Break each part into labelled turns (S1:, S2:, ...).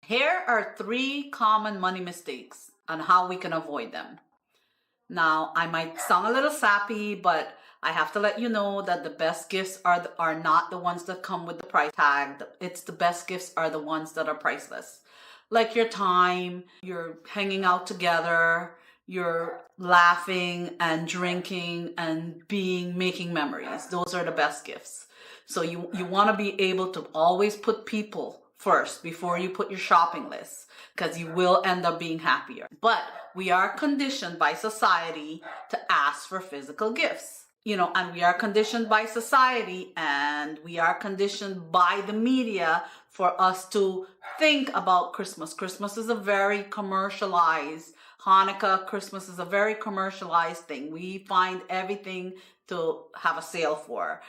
S1: Here are 3 common money mistakes and how we can avoid them. Now, I might sound a little sappy, but I have to let you know that the best gifts are not the ones that come with the price tag. It's the best gifts are the ones that are priceless. Like your time, you're hanging out together, you're laughing and drinking and making memories. Those are the best gifts. So you want to be able to always put people first before you put your shopping list, because you will end up being happier. But we are conditioned by society to ask for physical gifts, and we are conditioned by society and we are conditioned by the media for us to think about Christmas. Christmas is a very commercialized, Hanukkah, Christmas is a very commercialized thing. We find everything to have a sale for.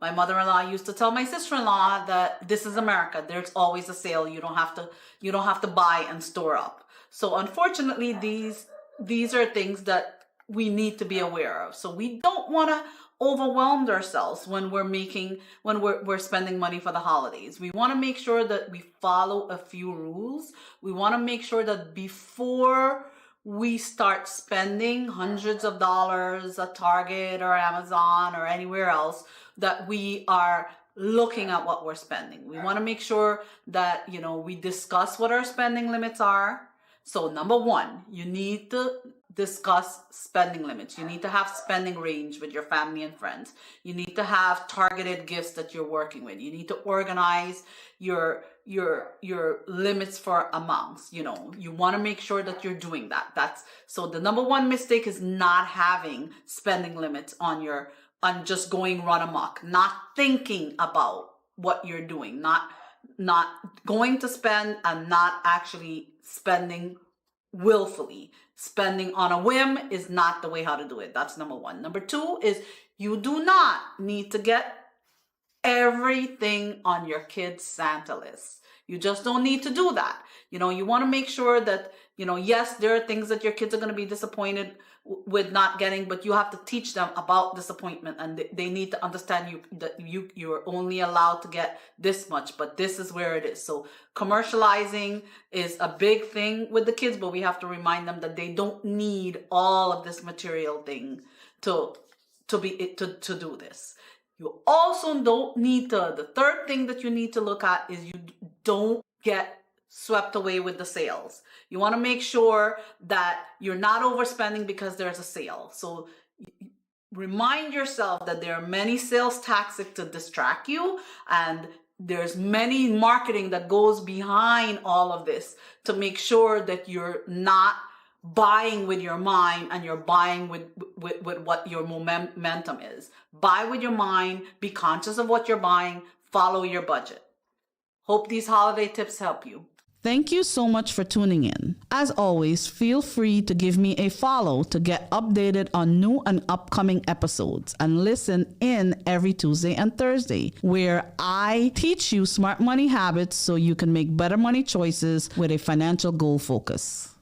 S1: My mother-in-law used to tell my sister-in-law that this is America. There's always a sale. You don't have to buy and store up. So unfortunately, these are things that we need to be aware of. So we don't want to overwhelm ourselves when we're spending money for the holidays. We want to make sure that we follow a few rules. We want to make sure that before we start spending hundreds of dollars at Target or Amazon or anywhere else, that we are looking at what we're spending. We want to make sure that, we discuss what our spending limits are. So number 1, you need to discuss spending limits. You need to have spending range with your family and friends. You need to have targeted gifts that you're working with. You need to organize your limits for amounts. You want to make sure that you're doing that. So the number 1 mistake is not having spending limits on just going run amok, not thinking about what you're doing, not going to spend and not actually spending willfully. Spending on a whim is not the way how to do it. That's number 1. Number 2 is you do not need to get everything on your kids' Santa list. You just don't need to do that. You want to make sure that, yes, there are things that your kids are going to be disappointed with not getting, but you have to teach them about disappointment, and they need to understand that you're only allowed to get this much, but this is where it is. So commercializing is a big thing with the kids, but we have to remind them that they don't need all of this material thing to do this. You also don't need to, the third thing that you need to look at is you don't get swept away with the sales. You want to make sure that you're not overspending because there's a sale. So remind yourself that there are many sales tactics to distract you, and there's many marketing that goes behind all of this to make sure that you're not buying with your mind and you're buying with what your momentum is. Buy with your mind, be conscious of what you're buying, follow your budget. Hope these holiday tips help you. Thank you so much for tuning in. As always, feel free to give me a follow to get updated on new and upcoming episodes, and listen in every Tuesday and Thursday, where I teach you smart money habits so you can make better money choices with a financial goal focus.